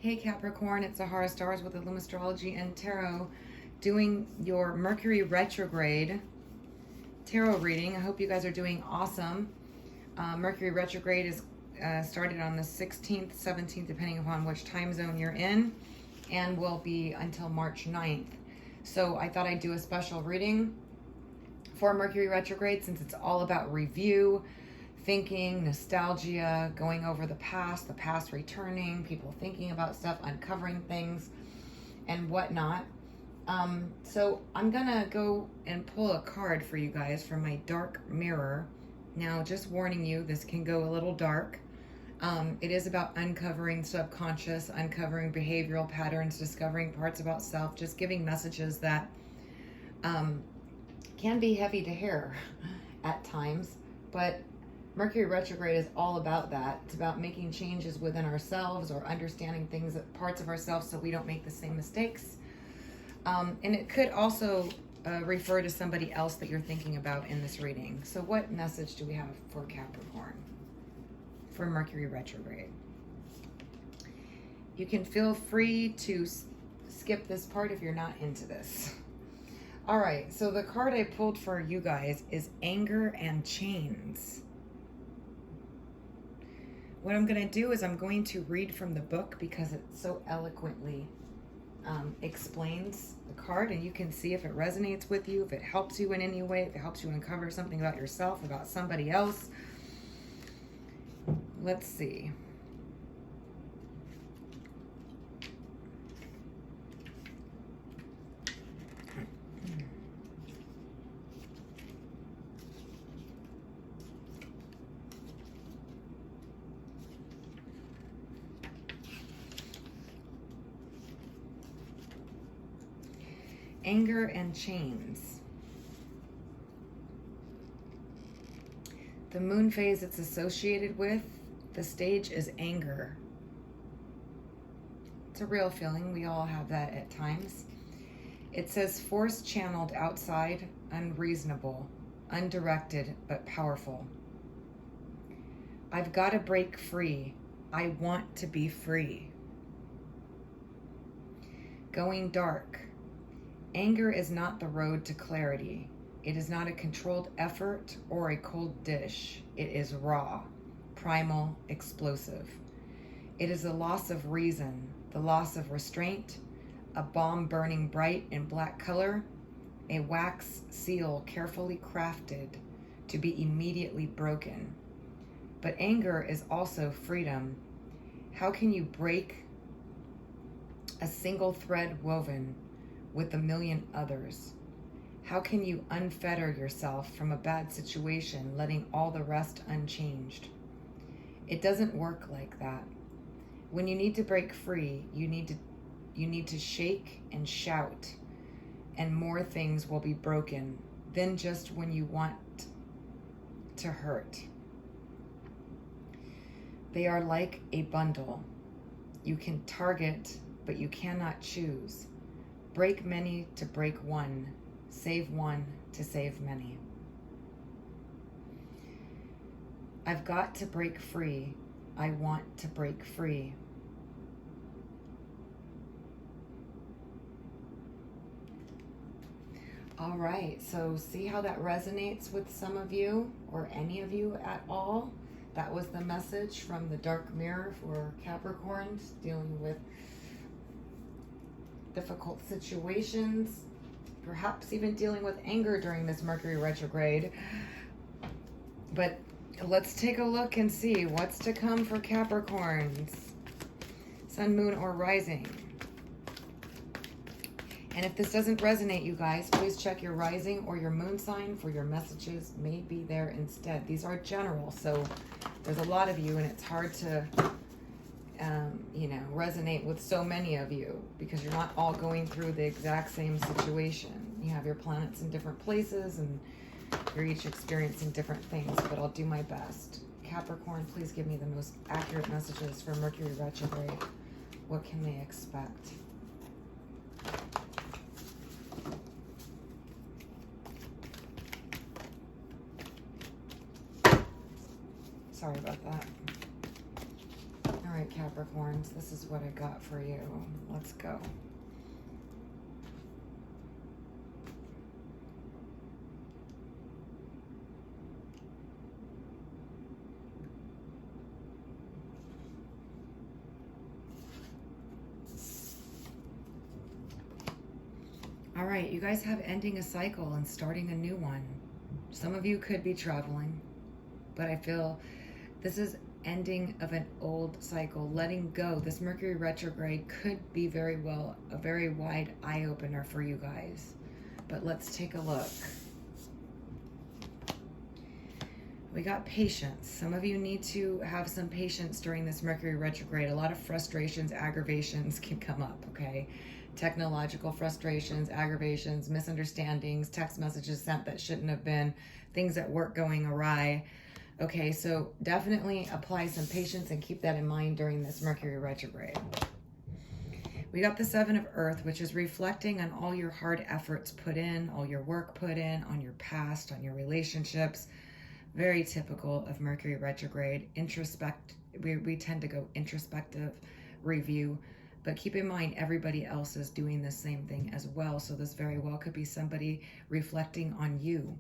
Hey Capricorn, it's Sahara Stars with Illum Astrology and Tarot doing your Mercury Retrograde tarot reading. I hope you guys are doing awesome. Mercury Retrograde is started on the 16th, 17th, depending upon which time zone you're in, and will be until March 9th. So I thought I'd do a special reading for Mercury Retrograde since it's all about review, thinking, nostalgia, going over the past returning, people thinking about stuff, uncovering things and whatnot. So I'm gonna go and pull a card for you guys from my dark mirror. Now, just warning you, this can go a little dark. It is about uncovering subconscious, uncovering behavioral patterns, discovering parts about self, just giving messages that can be heavy to hear at times, but Mercury retrograde is all about that. It's about making changes within ourselves or understanding things, parts of ourselves, so we don't make the same mistakes. And it could also refer to somebody else that you're thinking about in this reading. So what message do we have for Capricorn for Mercury retrograde? You can feel free to skip this part if you're not into this. All right, so the card I pulled for you guys is Anger and Chains. What I'm going to do is I'm going to read from the book because it so eloquently explains the card, and you can see if it resonates with you, if it helps you in any way, if it helps you uncover something about yourself, about somebody else. Let's see. Anger and Chains. The moon phase it's associated with, the stage is anger. It's a real feeling. We all have that at times. It says force channeled outside, unreasonable, undirected, but powerful. I've got to break free. I want to be free. Going dark. Anger is not the road to clarity. It is not a controlled effort or a cold dish. It is raw, primal, explosive. It is the loss of reason, the loss of restraint, a bomb burning bright in black color, a wax seal carefully crafted to be immediately broken. But anger is also freedom. How can you break a single thread woven with a million others? How can you unfetter yourself from a bad situation, letting all the rest unchanged? It doesn't work like that. When you need to break free, you need to shake and shout, and more things will be broken than just when you want to hurt. They are like a bundle. You can target, but you cannot choose. Break many to break one. Save one to save many. I've got to break free. I want to break free. All right, so see how that resonates with some of you or any of you at all? That was the message from the dark mirror for Capricorns dealing with difficult situations, perhaps even dealing with anger during this Mercury retrograde. But let's take a look and see what's to come for Capricorns, sun, moon, or rising. And if this doesn't resonate, you guys, please check your rising or your moon sign for your messages may be there instead. These are general, so there's a lot of you and it's hard to resonate with so many of you because you're not all going through the exact same situation. You have your planets in different places and you're each experiencing different things, but I'll do my best. Capricorn, please give me the most accurate messages for Mercury retrograde. What can they expect? Sorry about that. All right, Capricorn. Capricorns. This is what I got for you. Let's go. All right, you guys have ending a cycle and starting a new one. Some of you could be traveling, but I feel this is ending of an old cycle, letting go. This Mercury retrograde could be very well a very wide eye-opener for you guys. But let's take a look. We got patience. Some of you need to have some patience during this Mercury retrograde. A lot of frustrations, aggravations can come up, okay? Technological frustrations, aggravations, misunderstandings, text messages sent that shouldn't have been, things at work going awry. Okay, so definitely apply some patience and keep that in mind during this Mercury retrograde. We got the Seven of Earth, which is reflecting on all your hard efforts put in, all your work put in, on your past, on your relationships. Very typical of Mercury retrograde. We tend to go introspective review. But keep in mind, everybody else is doing the same thing as well. So this very well could be somebody reflecting on you.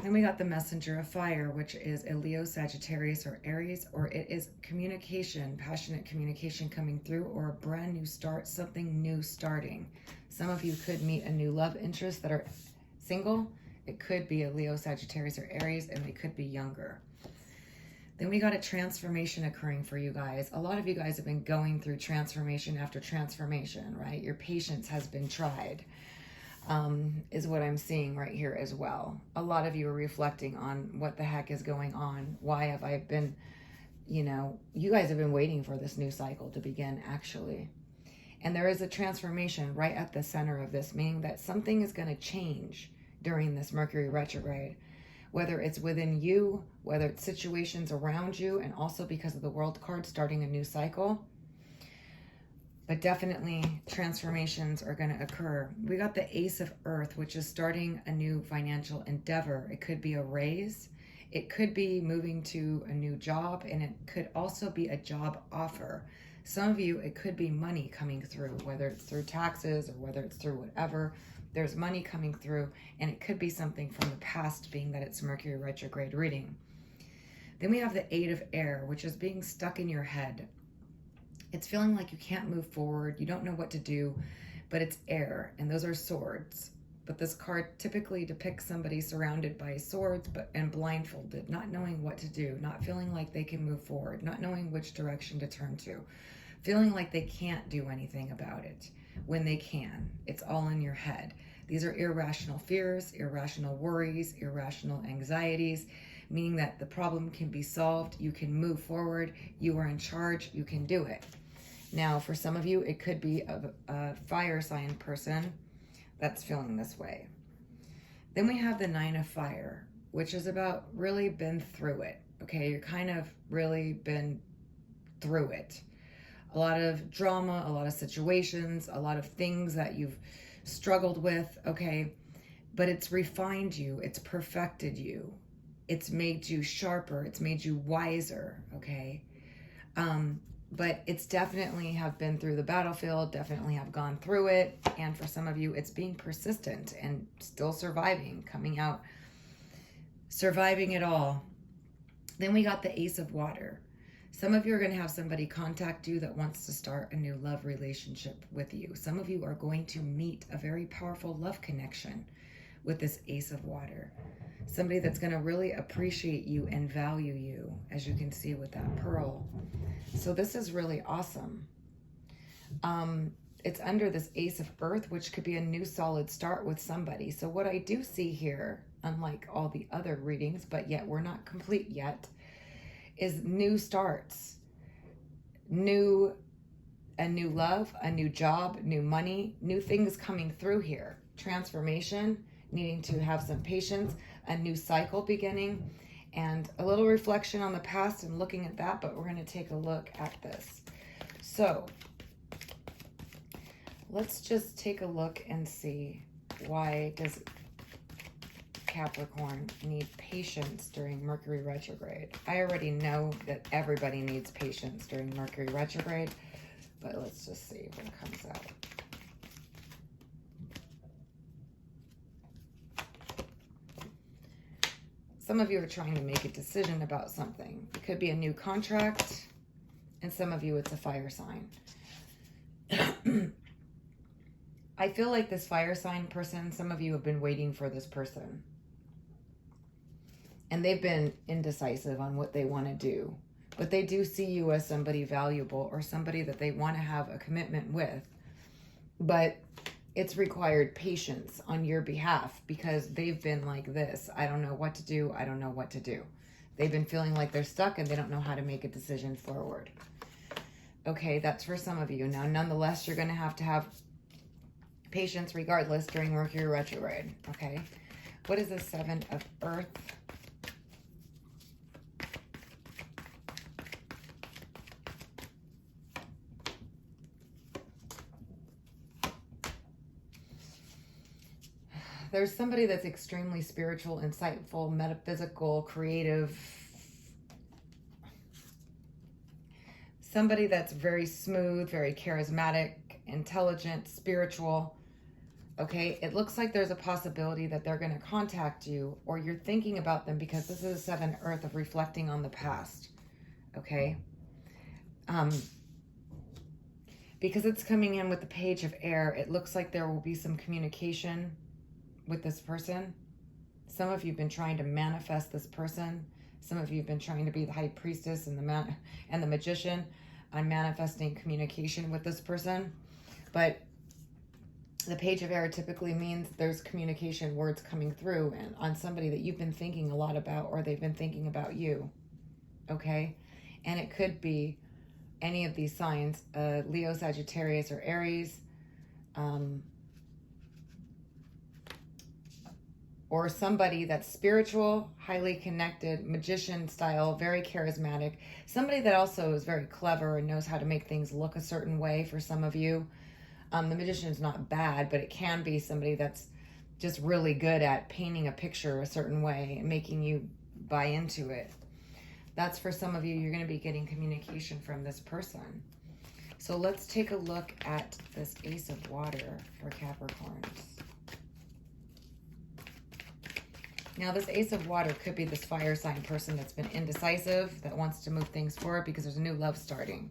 Then we got the Messenger of Fire, which is a Leo, Sagittarius, or Aries, or it is communication, passionate communication coming through, or a brand new start, something new starting. Some of you could meet a new love interest that are single. It could be a Leo, Sagittarius, or Aries, and they could be younger. Then we got a transformation occurring for you guys. A lot of you guys have been going through transformation after transformation, right? Your patience has been tried, is what I'm seeing right here as well. A lot of you are reflecting on what the heck is going on. Why have I been, you guys have been waiting for this new cycle to begin, actually. And there is a transformation right at the center of this, meaning that something is going to change during this Mercury retrograde. Whether it's within you, whether it's situations around you, and also because of the World card starting a new cycle. But definitely transformations are going to occur. We got the Ace of Earth, which is starting a new financial endeavor. It could be a raise. It could be moving to a new job, and it could also be a job offer. Some of you, it could be money coming through, whether it's through taxes or whether it's through whatever. There's money coming through, and it could be something from the past, being that it's Mercury retrograde reading. Then we have the Eight of Air, which is being stuck in your head. It's feeling like you can't move forward. You don't know what to do, but it's air, and those are swords. But this card typically depicts somebody surrounded by swords and blindfolded, not knowing what to do, not feeling like they can move forward, not knowing which direction to turn to, feeling like they can't do anything about it when they can. It's all in your head. These are irrational fears, irrational worries, irrational anxieties, meaning that the problem can be solved. You can move forward. You are in charge. You can do it. Now, for some of you, it could be a fire sign person that's feeling this way. Then we have the Nine of Fire, which is about really been through it. Okay, you're kind of really been through it. A lot of drama, a lot of situations, a lot of things that you've struggled with, okay? But it's refined you, it's perfected you, it's made you sharper, it's made you wiser, okay? But it's definitely have been through the battlefield, definitely have gone through it, and for some of you, it's being persistent and still surviving, coming out, surviving it all. Then we got the Ace of Water. Some of you are going to have somebody contact you that wants to start a new love relationship with you. Some of you are going to meet a very powerful love connection with this Ace of Water. Somebody that's going to really appreciate you and value you, as you can see with that pearl. So this is really awesome. It's under this Ace of Earth, which could be a new solid start with somebody. So what I do see here, unlike all the other readings, but yet we're not complete yet, is new starts, a new love, a new job, new money, new things coming through here, transformation, needing to have some patience, a new cycle beginning, and a little reflection on the past and looking at that, but we're going to take a look at this. So let's just take a look and see why does Capricorn need patience during Mercury retrograde? I already know that everybody needs patience during Mercury retrograde, but let's just see what comes out. Some of you are trying to make a decision about something. It could be a new contract, and some of you it's a fire sign. I feel like this fire sign person, some of you have been waiting for this person. And they've been indecisive on what they want to do. But they do see you as somebody valuable or somebody that they want to have a commitment with. But it's required patience on your behalf because they've been like this. I don't know what to do. I don't know what to do. They've been feeling like they're stuck and they don't know how to make a decision forward. Okay, that's for some of you. Now, nonetheless, you're going to have patience regardless during Mercury retrograde. Okay, what is the Seven of Earth? There's somebody that's extremely spiritual, insightful, metaphysical, creative. Somebody that's very smooth, very charismatic, intelligent, spiritual. Okay, it looks like there's a possibility that they're going to contact you or you're thinking about them because this is a 7 Earth of reflecting on the past. Okay. Because it's coming in with the Page of Air, it looks like there will be some communication with this person. Some of you have been trying to manifest this person. Some of you have been trying to be the High Priestess and the Magician. I'm manifesting communication with this person. But the Page of Air typically means there's communication, words coming through and on somebody that you've been thinking a lot about or they've been thinking about you. Okay? And it could be any of these signs, Leo, Sagittarius, or Aries, or somebody that's spiritual, highly connected, magician style, very charismatic. Somebody that also is very clever and knows how to make things look a certain way for some of you. The magician is not bad, but it can be somebody that's just really good at painting a picture a certain way and making you buy into it. That's for some of you. You're going to be getting communication from this person. So let's take a look at this Ace of Water for Capricorns. Now, this Ace of Water could be this fire sign person that's been indecisive, that wants to move things forward because there's a new love starting.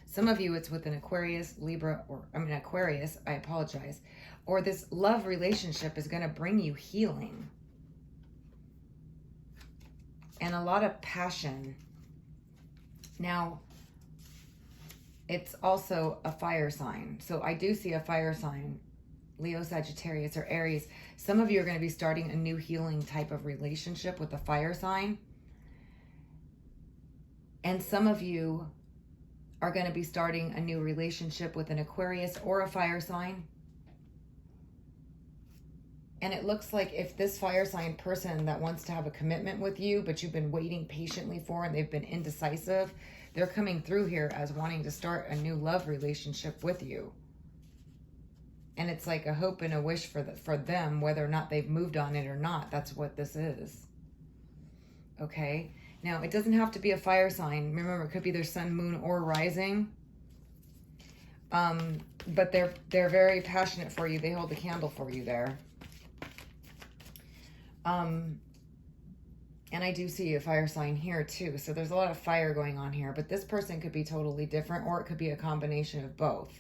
Some of you, it's with an Aquarius, Libra, Aquarius, I apologize. Or this love relationship is going to bring you healing. And a lot of passion. Now, it's also a fire sign. So I do see a fire sign. Leo, Sagittarius, or Aries. Some of you are going to be starting a new healing type of relationship with a fire sign. And some of you are going to be starting a new relationship with an Aquarius or a fire sign. And it looks like if this fire sign person that wants to have a commitment with you, but you've been waiting patiently for and they've been indecisive, they're coming through here as wanting to start a new love relationship with you. And it's like a hope and a wish for them, whether or not they've moved on it or not. That's what this is. Okay? Now, it doesn't have to be a fire sign. Remember, it could be their sun, moon, or rising. But they're very passionate for you. They hold the candle for you there. And I do see a fire sign here too. So there's a lot of fire going on here. But this person could be totally different, or it could be a combination of both.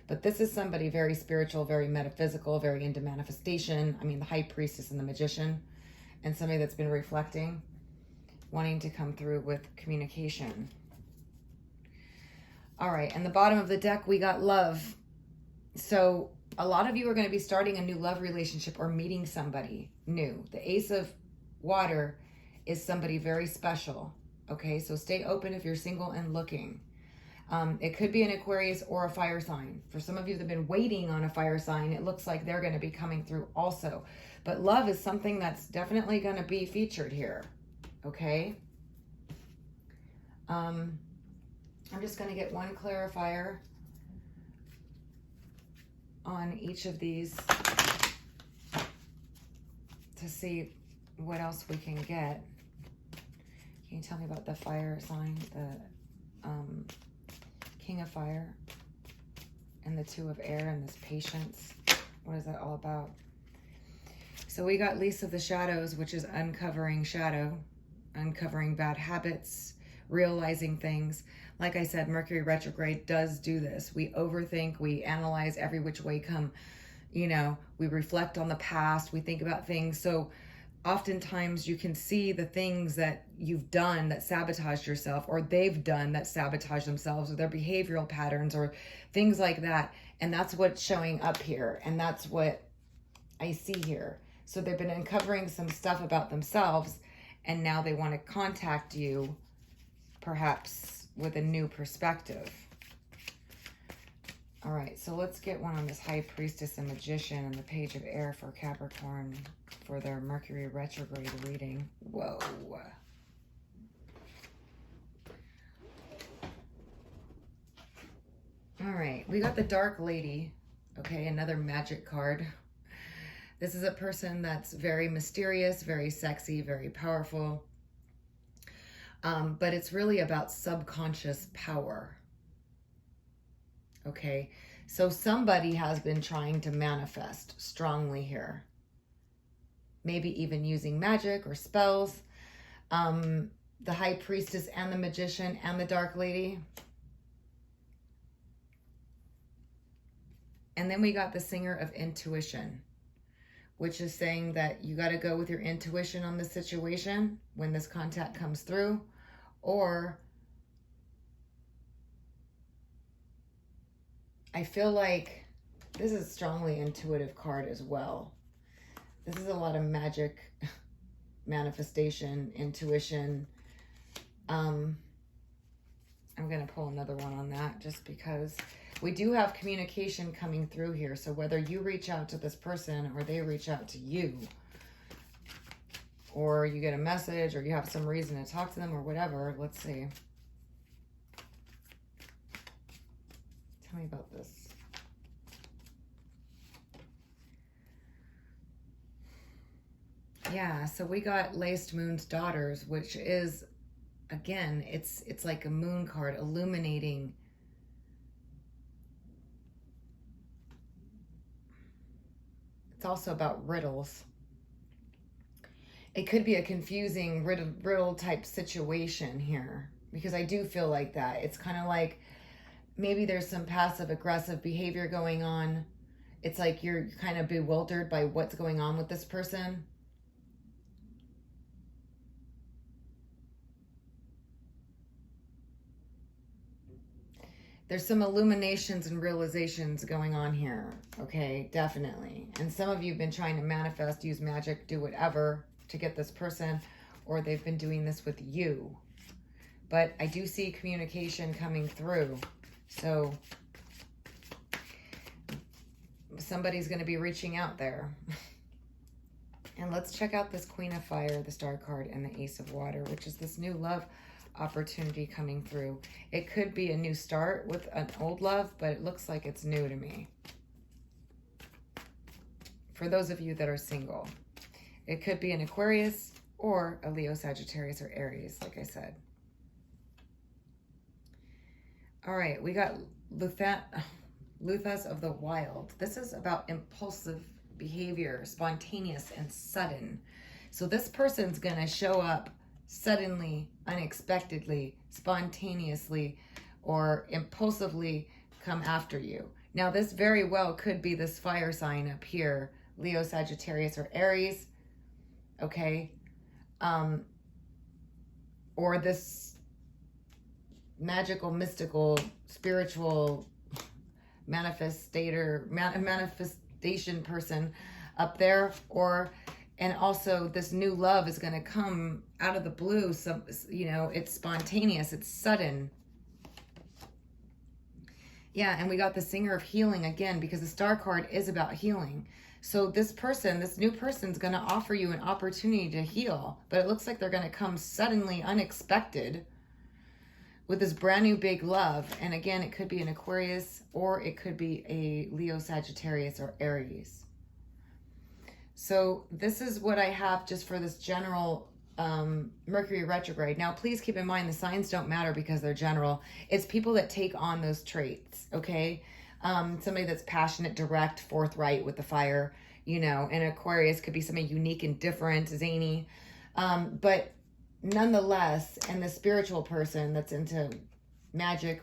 But this is somebody very spiritual, very metaphysical, very into manifestation. I mean, the High Priestess and the Magician. And somebody that's been reflecting, wanting to come through with communication. All right, and the bottom of the deck, we got love. So a lot of you are going to be starting a new love relationship or meeting somebody new. The Ace of Water is somebody very special. Okay, so stay open if you're single and looking. It could be an Aquarius or a fire sign. For some of you that have been waiting on a fire sign, it looks like they're going to be coming through also. But love is something that's definitely going to be featured here. Okay? I'm just going to get one clarifier on each of these to see what else we can get. Can you tell me about the fire sign, the King of Fire, and the Two of Air, and this patience? What is that all about? So we got Lease of the Shadows, which is uncovering shadow, uncovering bad habits, realizing things. Like I said, Mercury retrograde does do this. We overthink, we analyze every which way come, you know, we reflect on the past, we think about things. So oftentimes you can see the things that you've done that sabotaged yourself, or they've done that sabotage themselves, or their behavioral patterns, or things like that. And that's what's showing up here. And that's what I see here. So they've been uncovering some stuff about themselves, and now they want to contact you, perhaps with a new perspective. All right, so let's get one on this High Priestess and Magician and the Page of Air for Capricorn for their Mercury retrograde reading. Whoa. All right, we got the Dark Lady. Okay, another magic card. This is a person that's very mysterious, very sexy, very powerful. But it's really about subconscious power. Okay, so somebody has been trying to manifest strongly here. Maybe even using magic or spells. The High Priestess and the Magician and the Dark Lady. And then we got the Singer of Intuition, which is saying that you got to go with your intuition on the situation when this contact comes through, or I feel like this is a strongly intuitive card as well. This is a lot of magic, manifestation, intuition. I'm going to pull another one on that just because we do have communication coming through here. So whether you reach out to this person or they reach out to you, or you get a message or you have some reason to talk to them or whatever, let's see. Tell me about this. Yeah, so we got Laced Moon's Daughters, which is, again, it's like a moon card illuminating. It's also about riddles. It could be a confusing riddle type situation here, because I do feel like that. It's kind of like maybe there's some passive aggressive behavior going on. It's like you're kind of bewildered by what's going on with this person. There's some illuminations and realizations going on here, okay, definitely. And some of you have been trying to manifest, use magic, do whatever to get this person, or they've been doing this with you. But I do see communication coming through. So somebody's going to be reaching out there. And let's check out this Queen of Fire, the Star card, and the Ace of Water, which is this new love opportunity coming through. It could be a new start with an old love, but it looks like it's new to me. For those of you that are single, it could be an Aquarius or a Leo, Sagittarius, or Aries, like I said. All right, we got Luthas of the Wild. This is about impulsive behavior, spontaneous and sudden. So this person's going to show up suddenly, unexpectedly, spontaneously, or impulsively come after you. Now, this very well could be this fire sign up here, Leo, Sagittarius, or Aries, okay? Or this magical, mystical, spiritual manifestation person up there, or and also this new love is going to come out of the blue. So, you know, it's spontaneous, it's sudden. Yeah, and we got the Singer of Healing again, because the Star card is about healing. So this person, this new person's going to offer you an opportunity to heal, but it looks like they're going to come suddenly, unexpected, with this brand new big love. And again, it could be an Aquarius, or it could be a Leo, Sagittarius, or Aries. So this is what I have just for this general Mercury retrograde. Now, please keep in mind the signs don't matter because they're general. It's people that take on those traits, okay? Somebody that's passionate, direct, forthright with the fire, you know, and Aquarius could be somebody unique and different, zany. But nonetheless, and the spiritual person that's into magic,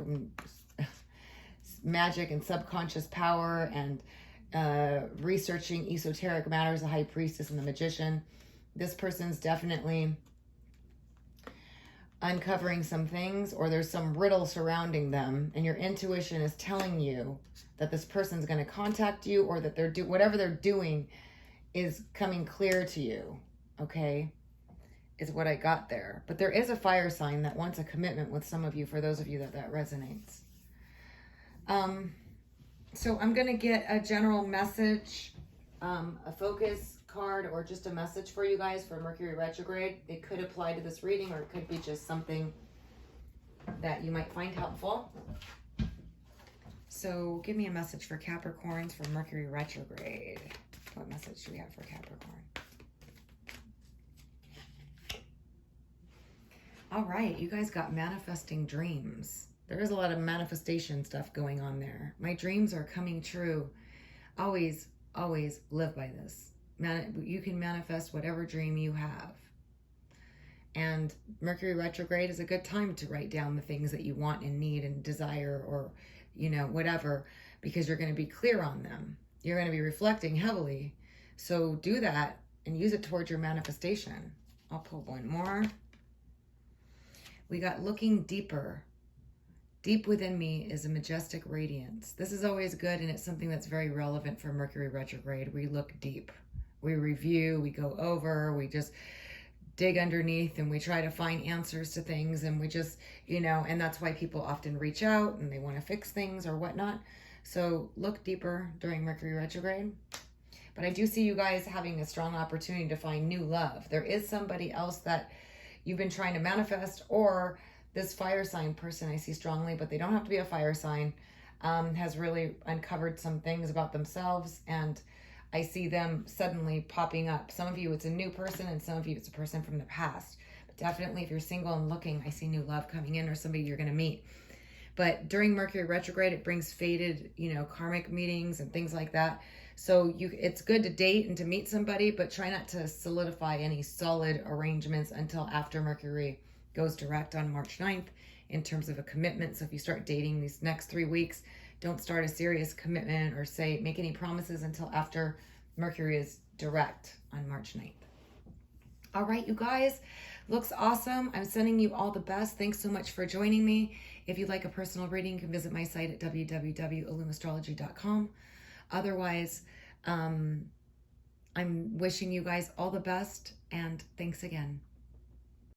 magic and subconscious power and researching esoteric matters, the high priestess and the magician. This person's definitely uncovering some things, or there's some riddle surrounding them, and your intuition is telling you that this person's going to contact you, or that whatever they're doing is coming clear to you, okay, is what I got there. But there is a fire sign that wants a commitment with some of you, for those of you that resonates. So I'm going to get a general message, a focus card, or just a message for you guys for Mercury retrograde. It could apply to this reading, or it could be just something that you might find helpful. So give me a message for Capricorns for Mercury retrograde. What message do we have for Capricorn? All right, you guys got manifesting dreams. There is a lot of manifestation stuff going on there. My dreams are coming true. Always, always live by this. You can manifest whatever dream you have. And Mercury retrograde is a good time to write down the things that you want and need and desire, or, you know, whatever, because you're going to be clear on them. You're going to be reflecting heavily. So do that and use it towards your manifestation. I'll pull one more. We got looking deeper. Deep within me is a majestic radiance. This is always good, and it's something that's very relevant for Mercury retrograde. We look deep. We review, we go over, we just dig underneath, and we try to find answers to things, and we just, you know, and that's why people often reach out and they want to fix things or whatnot. So look deeper during Mercury retrograde. But I do see you guys having a strong opportunity to find new love. There is somebody else that you've been trying to manifest, or this fire sign person I see strongly, but they don't have to be a fire sign, has really uncovered some things about themselves, and I see them suddenly popping up. Some of you, it's a new person, and some of you, it's a person from the past. But definitely, if you're single and looking, I see new love coming in, or somebody you're going to meet. But during Mercury retrograde, it brings fated, you know, karmic meetings and things like that. So it's good to date and to meet somebody, but try not to solidify any solid arrangements until after Mercury goes direct on March 9th in terms of a commitment. So if you start dating these next 3 weeks, don't start a serious commitment or make any promises until after Mercury is direct on March 9th. All right, you guys, looks awesome. I'm sending you all the best. Thanks so much for joining me. If you'd like a personal reading, you can visit my site at www.illumastrology.com. Otherwise, I'm wishing you guys all the best, and thanks again.